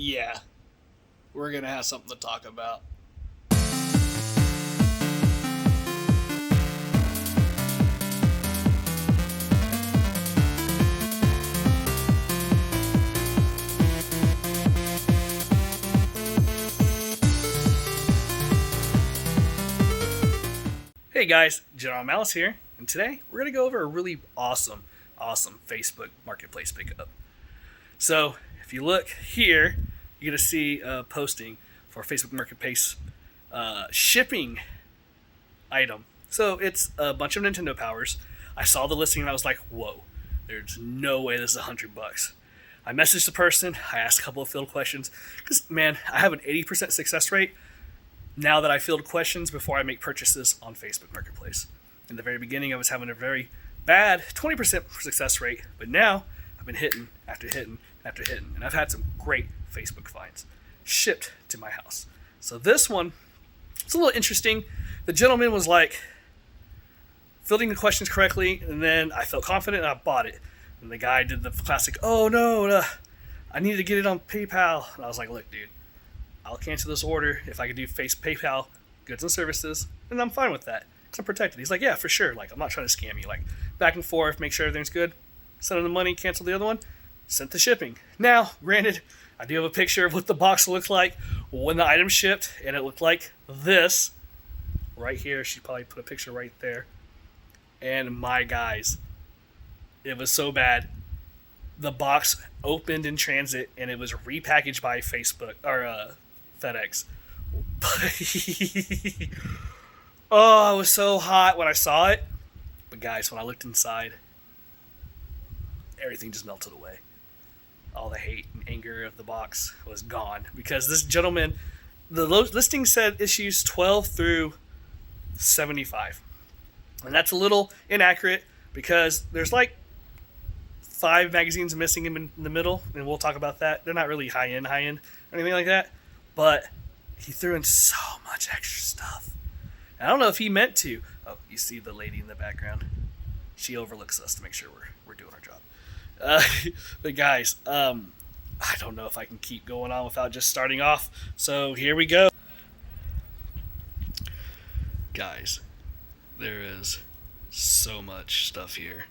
Yeah, we're gonna have something to talk about. Hey guys, GeneralMalice here, and today we're gonna go over a really awesome Facebook Marketplace pickup. So if you look here, you're gonna see a posting for Facebook Marketplace shipping item. So it's a bunch of Nintendo Powers. I saw the listing and I was like, whoa, there's no way this is $100. I messaged the person, I asked a couple of field questions, because man, I have an 80% success rate now that I field questions before I make purchases on Facebook Marketplace. In the very beginning, I was having a very bad 20% success rate, but now I've been hitting after hitting after hitting, and I've had some great Facebook finds shipped to my house. So this one, it's a little interesting. The gentleman was like fielding the questions correctly, and then I felt confident and I bought it. And the guy did the classic, oh no, I need to get it on PayPal. And I was like, look, dude, I'll cancel this order if I could do PayPal goods and services, and I'm fine with that because I'm protected. He's like, yeah, for sure. Like, I'm not trying to scam you. Like, back and forth, make sure everything's good. Send him the money, cancel the other one, sent the shipping. Now, granted, I do have a picture of what the box looked like when the item shipped, and it looked like this right here. She probably put a picture right there. And my guys, it was so bad. The box opened in transit, and it was repackaged by Facebook or FedEx. Oh, it was so hot when I saw it. But guys, when I looked inside, everything just melted away. All the hate and anger of the box was gone. Because this gentleman, the listing said issues 12 through 75. And that's a little inaccurate because there's like 5 magazines missing in the middle, and we'll talk about that. They're not really high-end or anything like that. But he threw in so much extra stuff. And I don't know if he meant to. Oh, you see the lady in the background? She overlooks us to make sure we're doing our job. But guys, I don't know if I can keep going on without just starting off. So here we go. Guys, there is so much stuff here.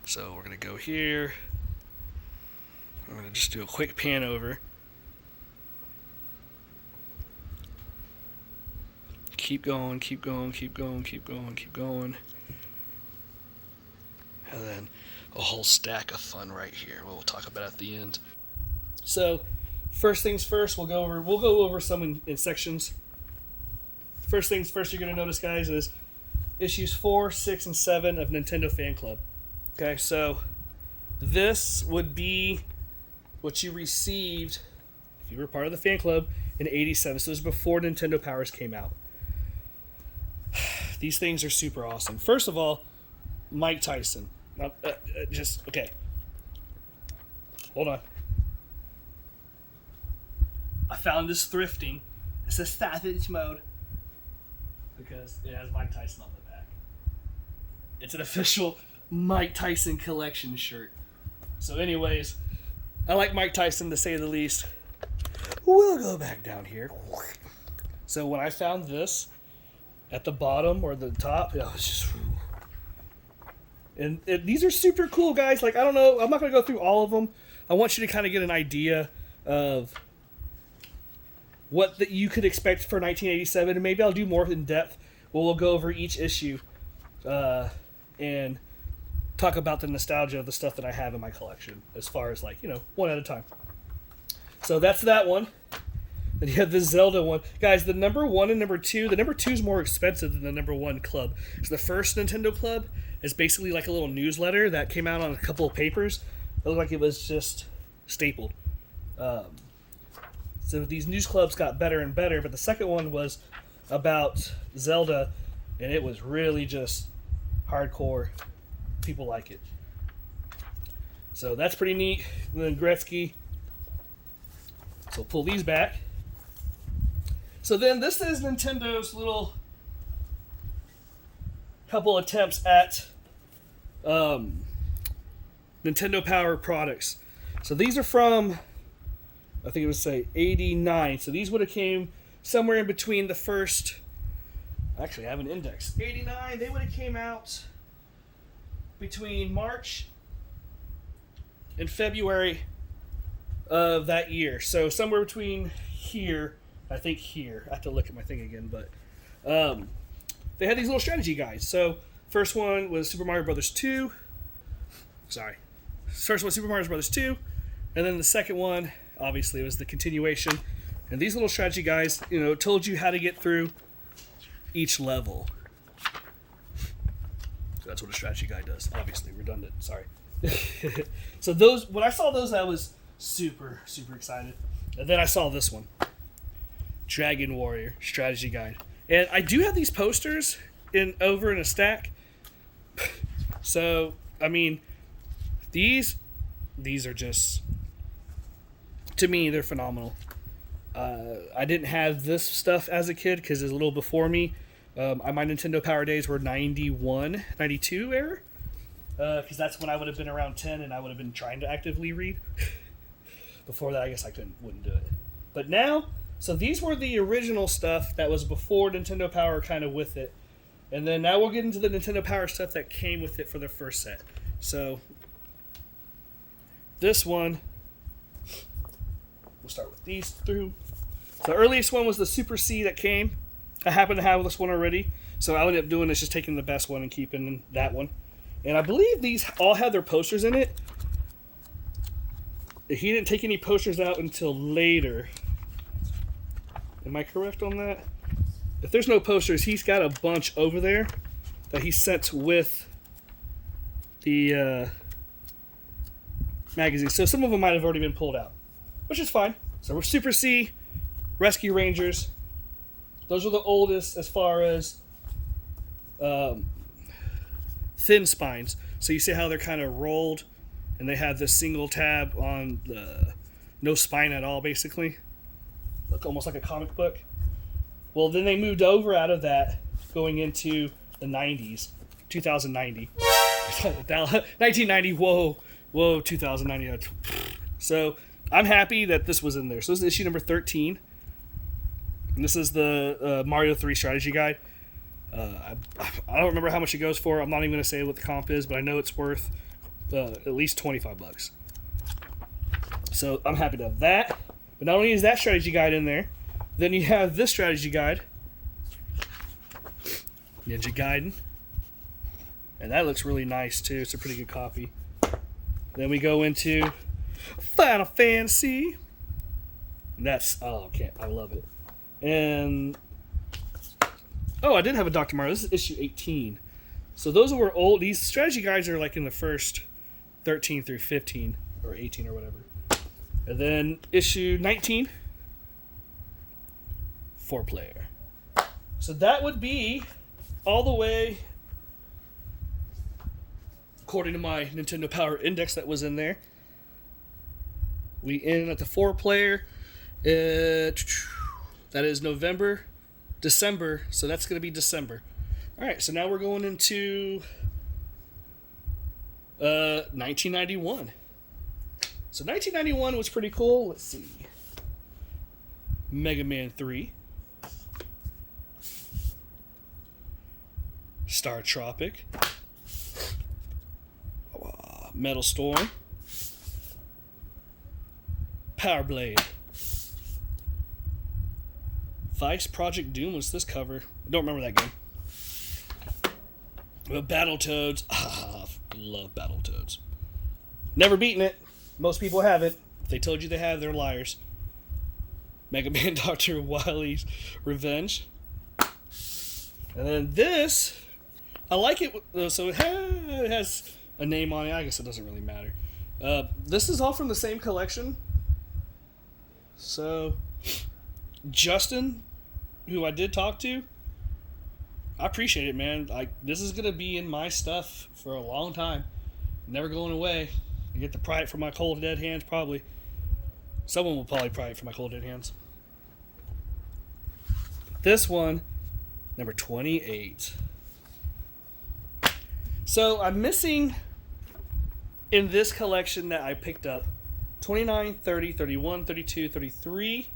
So we're going to go here. I'm going to just do a quick pan over. Keep going, keep going, keep going, keep going, keep going. And then a whole stack of fun right here. We'll talk about at the end. So, first things first, we'll go over some in sections. First things first, you're going to notice, guys, is issues 4, 6, and 7 of Nintendo Fan Club. Okay, so this would be what you received if you were part of the fan club in '87. So this was before Nintendo Powers came out. These things are super awesome. First of all, Mike Tyson. Okay. Hold on. I found this thrifting. It says Savage Mode because it has Mike Tyson on the back. It's an official Mike Tyson collection shirt. So anyways, I like Mike Tyson to say the least. We'll go back down here. So when I found this at the bottom or the top, it was just... And these are super cool, guys. Like, I don't know, I'm not going to go through all of them. I want you to kind of get an idea of what you could expect for 1987, and maybe I'll do more in depth. We'll go over each issue and talk about the nostalgia of the stuff that I have in my collection, as far as, like, one at a time. So that's that one. Then you have the Zelda one. Guys, the number 1 and number 2, the number 2 is more expensive than the number 1 club. So the first Nintendo Club is basically like a little newsletter that came out on a couple of papers. It looked like it was just stapled. So these news clubs got better and better, but the second one was about Zelda, and it was really just hardcore. People like it. So that's pretty neat. And then Gretzky. So pull these back. So then this is Nintendo's little couple attempts at Nintendo Power products. So these are from I think it would say 89. So these would have came somewhere in between the first. Actually, I have an index. 89. They would have came out between March and February of that year. So somewhere between here, I think here. I have to look at my thing again, but they had these little strategy guides. So first one was Super Mario Brothers 2. Sorry. First one was Super Mario Brothers 2. And then the second one, obviously, was the continuation. And these little strategy guides, told you how to get through each level. So that's what a strategy guide does. Obviously, redundant. Sorry. So when I saw those, I was super, super excited. And then I saw this one. Dragon Warrior Strategy Guide. And I do have these posters over in a stack. So, I mean, these are just, to me, they're phenomenal. I didn't have this stuff as a kid because it's a little before me. My Nintendo Power days were 91, 92 era. Because that's when I would have been around 10 and I would have been trying to actively read. Before that, I guess I wouldn't do it. But now, so these were the original stuff that was before Nintendo Power, kind of with it. And then now we'll get into the Nintendo Power stuff that came with it for the first set. So, this one, we'll start with these through. So the earliest one was the Super C that came. I happen to have this one already. So I ended up doing is just taking the best one and keeping that one. And I believe these all had their posters in it. He didn't take any posters out until later. Am I correct on that? If there's no posters, he's got a bunch over there that he sent with the magazine. So some of them might have already been pulled out, which is fine. So we're Super C, Rescue Rangers. Those are the oldest as far as thin spines. So you see how they're kind of rolled and they have this single tab on the no spine at all, basically. Look almost like a comic book. Well, then they moved over out of that going into the 90s, 2090. 1990, whoa, 2090. So I'm happy that this was in there. So this is issue number 13. And this is the Mario 3 strategy guide. I don't remember how much it goes for. I'm not even going to say what the comp is, but I know it's worth at least $25. So I'm happy to have that. But not only is that strategy guide in there, then you have this strategy guide, Ninja Gaiden, and that looks really nice too. It's a pretty good copy. Then we go into Final Fantasy. And that's I love it. And I did have a Dr. Mario. This is issue 18. So those were old. These strategy guides are like in the first 13 through 15 or 18 or whatever. And then issue 19, 4-player. So that would be all the way, according to my Nintendo Power Index that was in there. We end at the 4-player. That is December. So that's going to be December. All right, so now we're going into 1991. So 1991 was pretty cool. Let's see. Mega Man 3. Star Tropic. Metal Storm. Power Blade. Vice Project Doom was this cover. I don't remember that game. But Battletoads. Love Battletoads. Never beaten it. Most people haven't. If they told you they have, they're liars. Mega Man Dr. Wily's Revenge. And then this, I like it. So it has a name on it. I guess it doesn't really matter. This is all from the same collection. So, Justin, who I did talk to, I appreciate it, man. This is going to be in my stuff for a long time. Never going away. I get to pry it from my cold, dead hands, probably. Someone will probably pry it from my cold, dead hands. This one, number 28. So I'm missing in this collection that I picked up 29, 30, 31, 32, 33,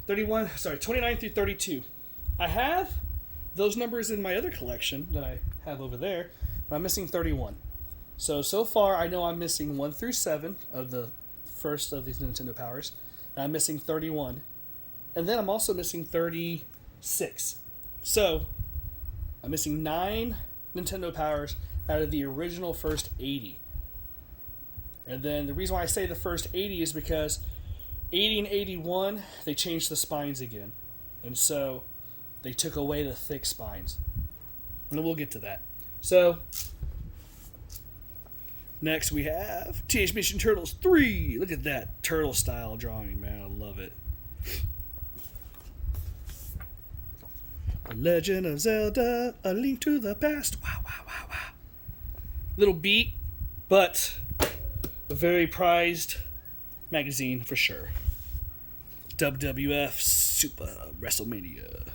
31, sorry, 29 through 32. I have those numbers in my other collection that I have over there, but I'm missing 31. So far, I know I'm missing 1 through 7 of the first of these Nintendo Powers, and I'm missing 31. And then I'm also missing 36. So, I'm missing 9 Nintendo Powers out of the original first 80. And then the reason why I say the first 80 is because 80 and 81, they changed the spines again. And so, they took away the thick spines. And we'll get to that. So, next we have Teenage Mutant Turtles 3. Look at that turtle style drawing, man. I love it. The Legend of Zelda, A Link to the Past. Wow, wow, wow, wow. Little beat, but a very prized magazine for sure. WWF Super WrestleMania.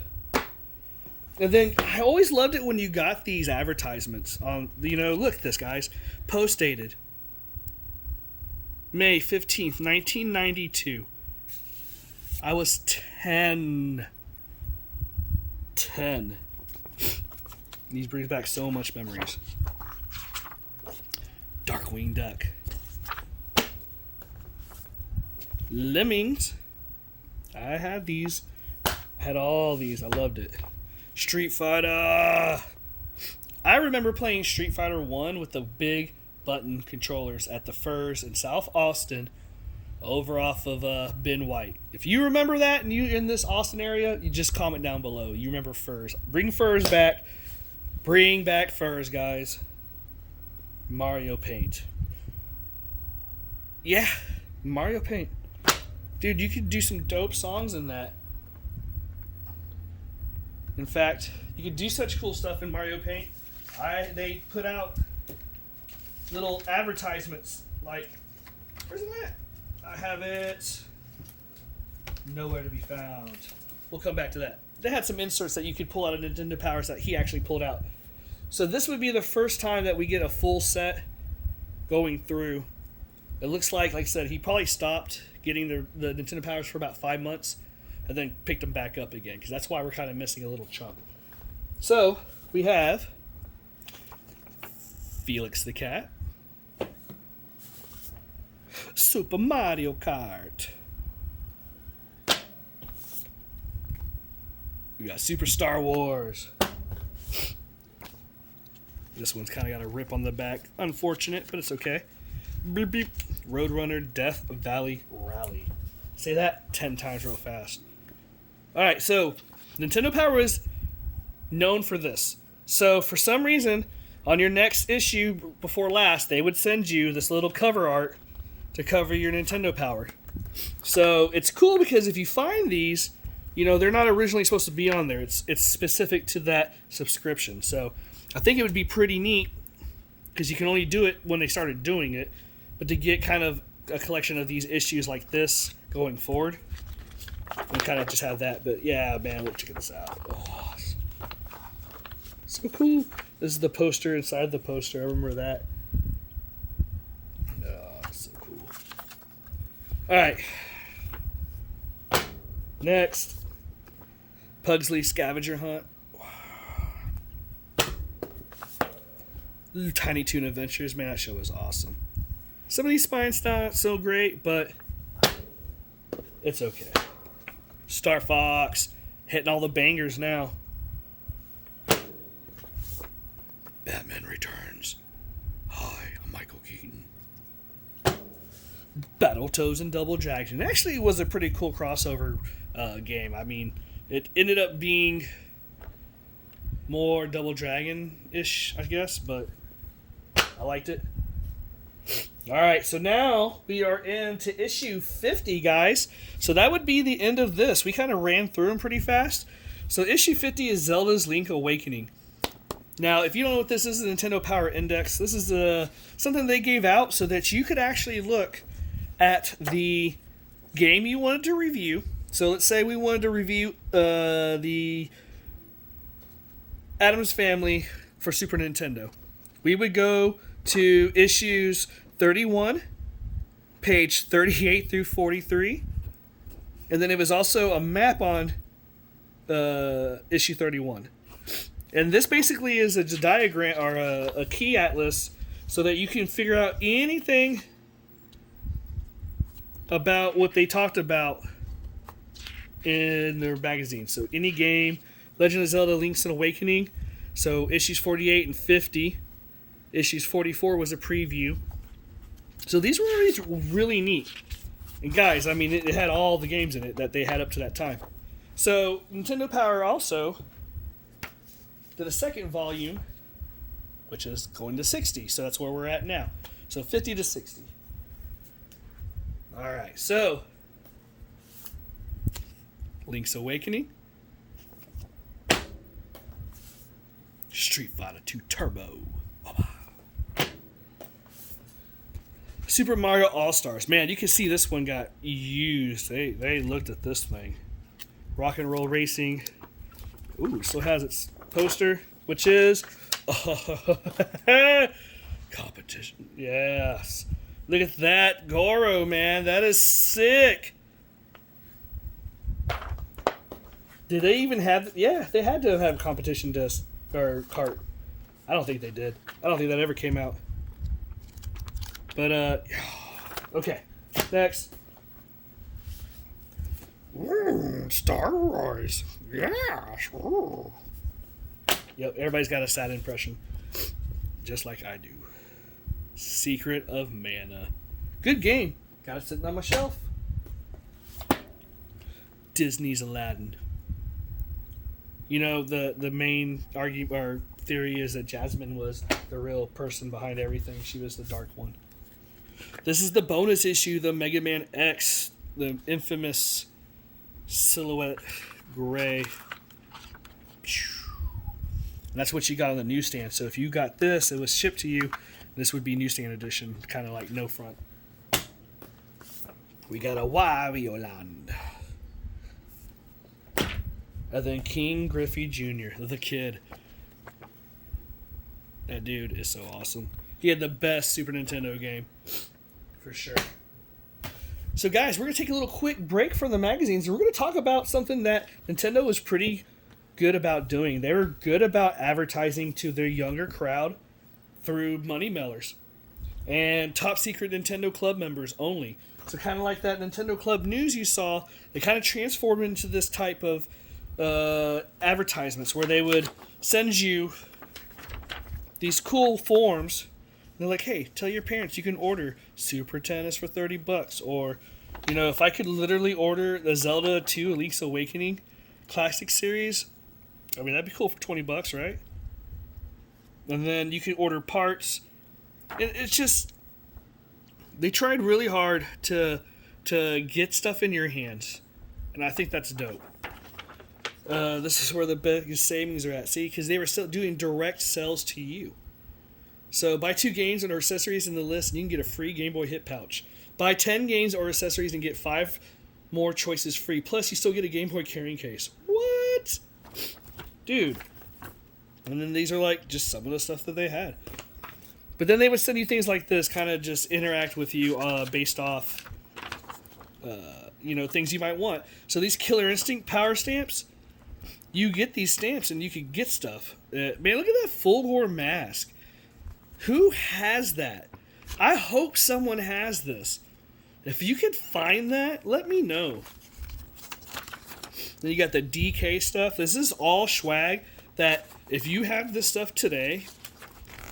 And then I always loved it when you got these advertisements on, look at this, guys. Post dated May 15th, 1992. I was 10. These brings back so much memories. Darkwing Duck. Lemmings. I had these. Had all these. I loved it. Street Fighter. I remember playing Street Fighter 1 with the big button controllers at the Furs in South Austin over off of Ben White. If you remember that and you're in this Austin area, you just comment down below. You remember Furs. Bring Furs back. Bring back Furs, guys. Mario Paint. Yeah, Mario Paint. Dude, you could do some dope songs in that. In fact, you could do such cool stuff in Mario Paint. They put out little advertisements like, where's it at? I have it nowhere to be found. We'll come back to that. They had some inserts that you could pull out of Nintendo Powers that he actually pulled out. So this would be the first time that we get a full set going through. It looks like I said, he probably stopped getting the Nintendo Powers for about 5 months and then picked them back up again, because that's why we're kind of missing a little chunk. So, we have Felix the Cat, Super Mario Kart, we got Super Star Wars. This one's kind of got a rip on the back. Unfortunate, but it's okay. Beep, beep. Roadrunner Death Valley Rally. Say that 10 times real fast. Alright, so Nintendo Power is known for this. So for some reason, on your next issue before last, they would send you this little cover art to cover your Nintendo Power. So it's cool because if you find these, they're not originally supposed to be on there. It's specific to that subscription. So I think it would be pretty neat, because you can only do it when they started doing it, but to get kind of a collection of these issues like this going forward, we kind of just have that. But yeah, man, look, check this out. Oh, so cool. This is the poster inside the poster. I remember that. Oh, so cool. All right. Next, Pugsley Scavenger Hunt. Tiny Toon Adventures. Man, that show was awesome. Some of these spines not so great, but it's okay. Star Fox, hitting all the bangers now. Batman Returns. Hi, I'm Michael Keaton. Battletoads and Double Dragon. It actually was a pretty cool crossover game. I mean, it ended up being more Double Dragon-ish, I guess, but I liked it. Alright, so now we are into issue 50, guys. So that would be the end of this. We kind of ran through them pretty fast. So issue 50 is Zelda's Link Awakening. Now, if you don't know what this is, the Nintendo Power Index. This is something they gave out so that you could actually look at the game you wanted to review. So let's say we wanted to review the Addams Family for Super Nintendo. We would go to issues 31 page 38 through 43. And then it was also a map on issue 31. And this basically is a diagram or a key atlas so that you can figure out anything about what they talked about in their magazine. So any game, Legend of Zelda Link's Awakening. So issues 48 and 50. Issues 44 was a preview. So these were always really neat. And guys, I mean, it had all the games in it that they had up to that time. So Nintendo Power also did a second volume, which is going to 60. So that's where we're at now. So 50 to 60. All right, so Link's Awakening, Street Fighter 2 Turbo, Super Mario All-Stars. Man, you can see this one got used. They looked at this thing. Rock and Roll Racing. Ooh, still has its poster, which is competition. Yes. Look at that Goro, man. That is sick. Did they even have... Yeah, they had to have competition disc or cart. I don't think they did. I don't think that ever came out. But, okay. Next. Star Wars. Yes. Ooh. Yep, everybody's got a sad impression. Just like I do. Secret of Mana. Good game. Got it sitting on my shelf. Disney's Aladdin. You know, the main argument or theory is that Jasmine was the real person behind everything. She was the dark one. This is the bonus issue, the Mega Man X, the infamous silhouette gray. And that's what you got on the newsstand. So if you got this, it was shipped to you. This would be newsstand edition, kind of like no front. We got a Wario Land. And then King Griffey Jr., the kid. That dude is so awesome. He had the best Super Nintendo game. For sure. So guys, we're going to take a little quick break from the magazines. And we're going to talk about something that Nintendo was pretty good about doing. They were good about advertising to their younger crowd through money mailers and top secret Nintendo Club members only. So kind of like that Nintendo Club News you saw, they kind of transformed into this type of advertisements where they would send you these cool forms. And they're like, hey, tell your parents you can order Super Tennis for $30. Or, you know, if I could literally order the Zelda 2 Link's Awakening Classic Series, I mean, that'd be cool for $20, right? And then you can order parts. It's just, they tried really hard to get stuff in your hands. And I think that's dope. This is where the biggest savings are at. See, because they were still doing direct sales to you. So buy 2 games or accessories in the list and you can get a free Game Boy Hit pouch. Buy 10 games or accessories and get 5 more choices free. Plus, you still get a Game Boy carrying case. What? Dude. And then these are like just some of the stuff that they had. But then they would send you things like this, kind of just interact with you based off, you know, things you might want. So these Killer Instinct power stamps, you get these stamps and you can get stuff. Man, look at that Fulgore mask. Who has that? I hope someone has this. If you could find that, let me know. Then you got the DK stuff. This is all swag that if you have this stuff today,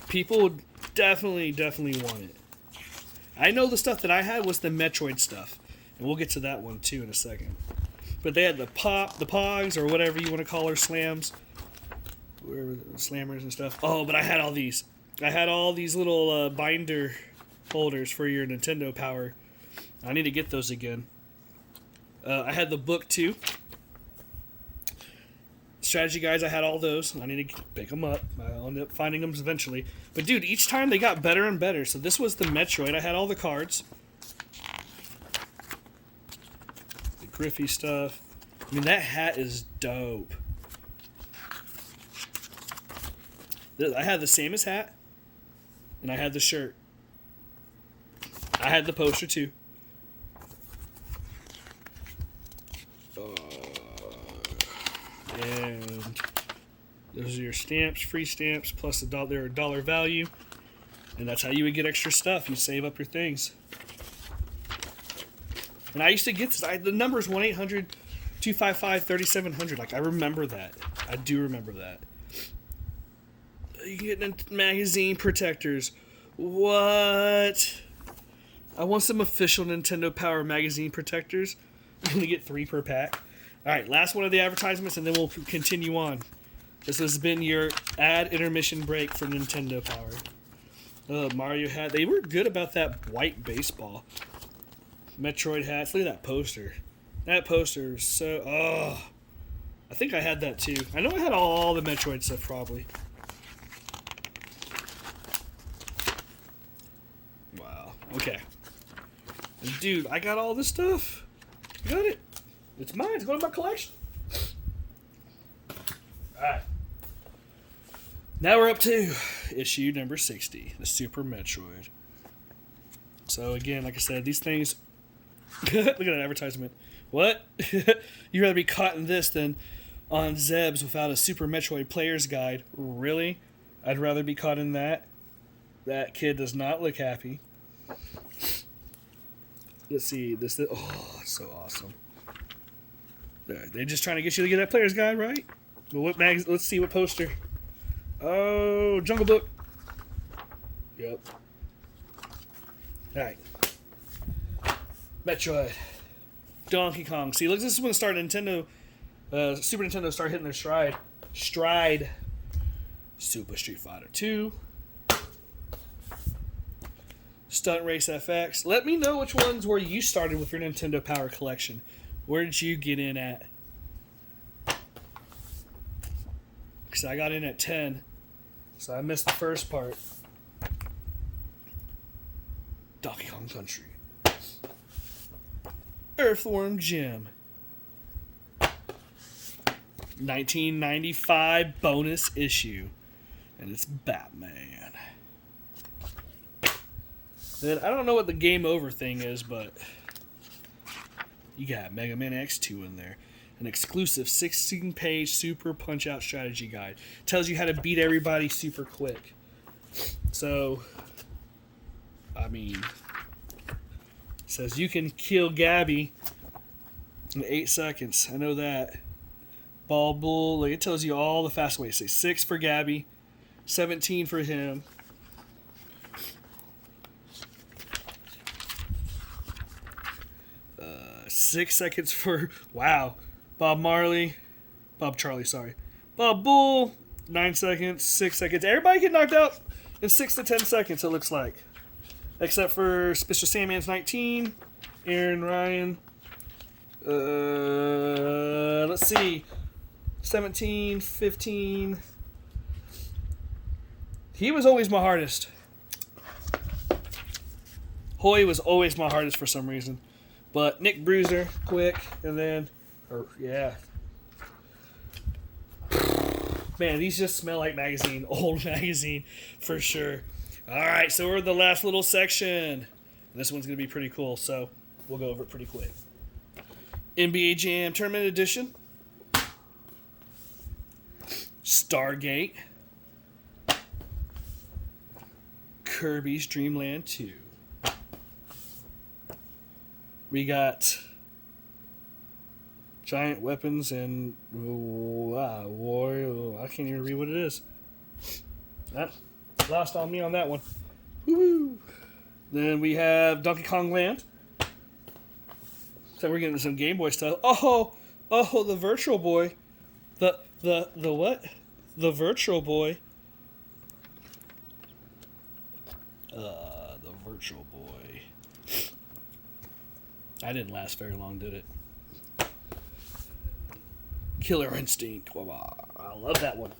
people would definitely want it. I know the stuff that I had was the Metroid stuff. And we'll get to that one too in a second. But they had the Pogs, or whatever you want to call her, slams. Whatever, slammers and stuff. Oh, but I had all these. I had all these little binder holders for your Nintendo Power. I need to get those again. I had the book too. Strategy guides, I had all those. I need to pick them up. I'll end up finding them eventually. But dude, each time they got better and better. So this was the Metroid. I had all the cards. The Griffey stuff. I mean, that hat is dope. I had the Samus hat. And I had the shirt. I had the poster too. And those are your stamps, free stamps, plus their dollar value. And that's how you would get extra stuff. You save up your things. And I used to get this. The number is 1-800-255-3700. Like, I remember that. I do remember that. You get magazine protectors. What? I want some official Nintendo Power magazine protectors. You only get 3 per pack. Alright, last one of the advertisements, and then we'll continue on. This has been your ad intermission break for Nintendo Power. Mario hat. They were good about that white baseball. Metroid hats. Look at that poster. That poster is so... Oh. I think I had that too. I know I had all the Metroid stuff probably. Wow. Okay. And dude, I got all this stuff. I got it. It's mine. It's going to my collection. Alright. Now we're up to issue number 60, the Super Metroid. So again, like I said, these things... Look at that advertisement. What? You'd rather be caught in this than on Zeb's without a Super Metroid Player's Guide. Really? I'd rather be caught in that. That kid does not look happy. Let's see. This. Oh, it's so awesome. They're just trying to get you to get that Player's Guide, right? Well, what mag? Let's see what poster. Oh, Jungle Book. Yep. All right. Metroid. Donkey Kong. See, look, this is when Super Nintendo started hitting their stride. Super Street Fighter 2. Stunt Race FX. Let me know which ones where you started with your Nintendo Power collection. Where did you get in at? Because I got in at 10. So I missed the first part. Donkey Kong Country. Earthworm Jim. 1995 bonus issue. And it's Batman. Then I don't know what the game over thing is, but you got Mega Man X2 in there. An exclusive 16-page super punch-out strategy guide. Tells you how to beat everybody super quick. So, I mean, says you can kill Gabby in 8 seconds. I know that. Ball Bull, like it tells you all the fast ways. Say 6 for Gabby, 17 for him. Uh, 6 seconds for, wow, Bob Charlie, sorry. Bob Bull, 9 seconds, 6 seconds. Everybody get knocked out in 6 to 10 seconds, it looks like. Except for Mr. Sandman's 19, Aaron Ryan. Let's see. 17, 15. He was always my hardest. Hoy was always my hardest for some reason. But Nick Bruiser, quick, and then, yeah. Man, these just smell like magazine. Old magazine, for sure. Alright, so we're in the last little section. This one's going to be pretty cool, so we'll go over it pretty quick. NBA Jam Tournament Edition. Stargate. Kirby's Dream Land 2. We got Giant Weapons and War. I can't even read what it is. That lost on me on that one. Woo-hoo. Then we have Donkey Kong Land. So we're getting some Game Boy stuff. Oh, the Virtual Boy. The what? The Virtual Boy. The Virtual Boy. I didn't last very long, did it? Killer Instinct. Wow, I love that one.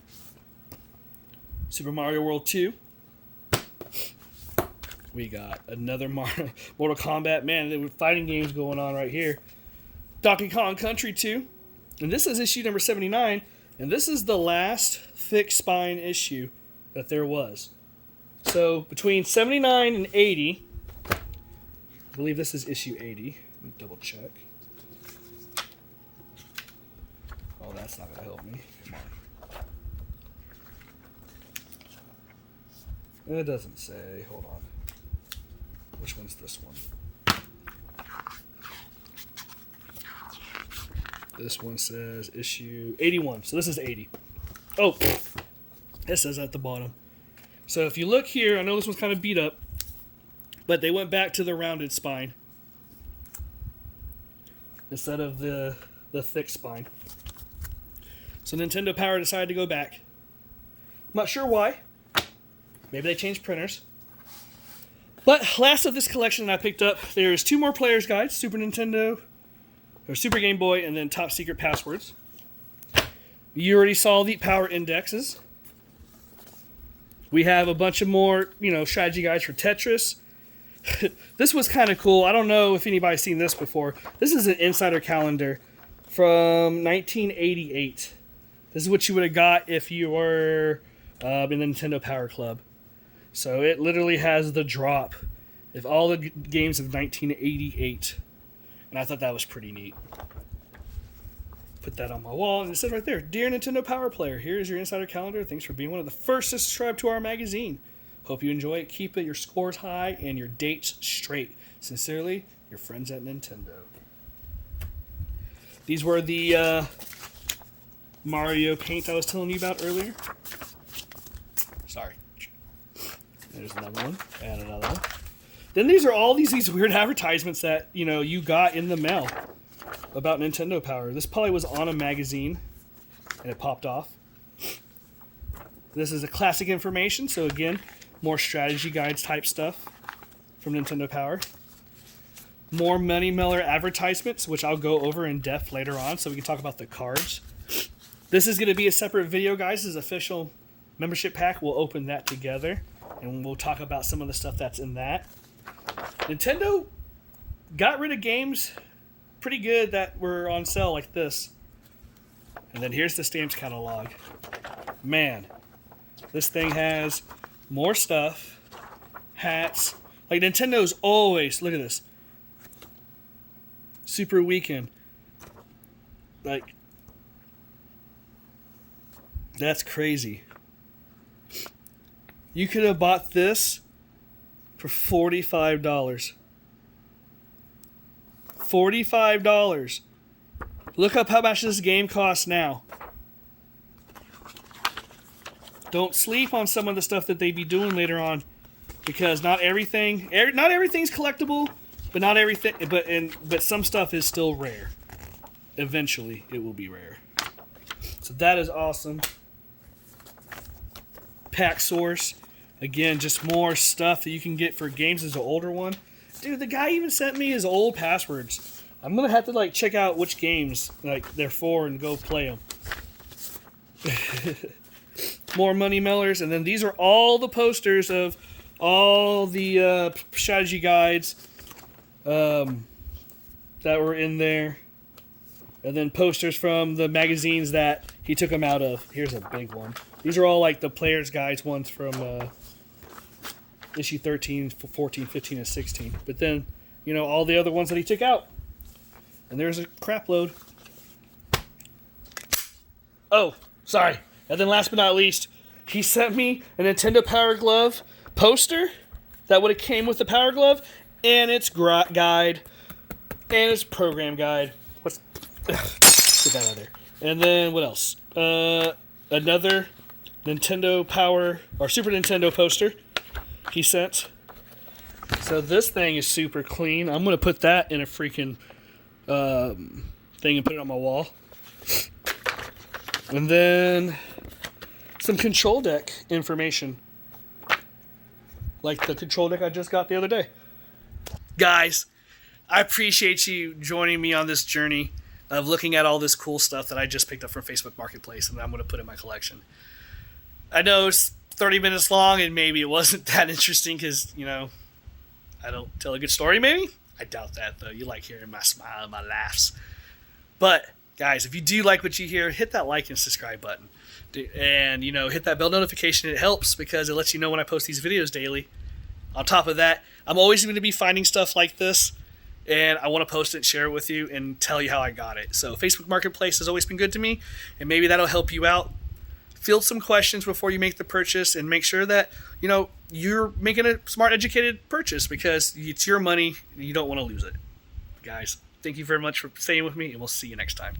Super Mario World 2. We got another Mortal Kombat. Man, there were fighting games going on right here. Donkey Kong Country 2. And this is issue number 79. And this is the last thick spine issue that there was. So between 79 and 80, I believe this is issue 80. Let me double check. Oh, that's not going to help me. Come on. It doesn't say. Hold on. Which one's this one? This one says issue 81. So this is 80. Oh, it says at the bottom. So if you look here, I know this one's kind of beat up, but they went back to the rounded spine instead of the thick spine. So Nintendo Power decided to go back. I'm not sure why. Maybe they changed printers. But last of this collection that I picked up, there's 2 more players' guides, Super Nintendo, or Super Game Boy, and then Top Secret Passwords. You already saw the power indexes. We have a bunch of more, strategy guides for Tetris. This was kind of cool. I don't know if anybody's seen this before. This is an insider calendar from 1988. This is what you would have got if you were in the Nintendo Power Club. So it literally has the drop of all the games of 1988. And I thought that was pretty neat. Put that on my wall, and it says right there, Dear Nintendo Power Player, here is your insider calendar. Thanks for being one of the first to subscribe to our magazine. Hope you enjoy it. Keep it, your scores high, and your dates straight. Sincerely, your friends at Nintendo. These were the Mario paint I was telling you about earlier. Sorry. There's another one, and another one. Then these are all these weird advertisements that, you got in the mail about Nintendo Power. This probably was on a magazine, and it popped off. This is a classic information, so again, more strategy guides type stuff from Nintendo Power. More Money Miller advertisements, which I'll go over in depth later on, so we can talk about the cards. This is going to be a separate video, guys. This is official membership pack. We'll open that together, and we'll talk about some of the stuff that's in that. Nintendo got rid of games pretty good that were on sale like this. And then here's the stamps catalog. Man, this thing has more stuff, hats. Like Nintendo's always, look at this. Super Weekend. Like, that's crazy. You could have bought this for $45. $45. Look up how much this game costs now. Don't sleep on some of the stuff that they be doing later on, because not everything's collectible, but some stuff is still rare. Eventually, it will be rare. So that is awesome. Pack Source, again, just more stuff that you can get for games as an older one. Dude, the guy even sent me his old passwords. I'm gonna have to check out which games they're for and go play them. More Money Millers, and then these are all the posters of all the strategy guides that were in there, and then posters from the magazines that he took them out of. Here's a big one. These are all the players' guides ones from issue 13, 14, 15, and 16. But then, all the other ones that he took out. And there's a crap load. Oh, sorry. And then last but not least, he sent me a Nintendo Power Glove poster that would have came with the Power Glove and its guide and its program guide. Get that out of there. And then what else? Another Nintendo Power or Super Nintendo poster he sent. So this thing is super clean. I'm gonna put that in a freaking thing and put it on my wall. And then some control deck information, like the control deck I just got the other day. Guys, I appreciate you joining me on this journey of looking at all this cool stuff that I just picked up from Facebook Marketplace and that I'm going to put in my collection. I know it's 30 minutes long and maybe it wasn't that interesting because, I don't tell a good story maybe. I doubt that, though. You like hearing my smile and my laughs. But, guys, if you do like what you hear, hit that like and subscribe button. And, hit that bell notification. It helps because it lets you know when I post these videos daily. On top of that, I'm always going to be finding stuff like this and I want to post it, share it with you, and tell you how I got it. So Facebook Marketplace has always been good to me, and maybe that'll help you out. Field some questions before you make the purchase, and make sure that you're making a smart, educated purchase, because it's your money and you don't want to lose it. Guys, thank you very much for staying with me, and we'll see you next time.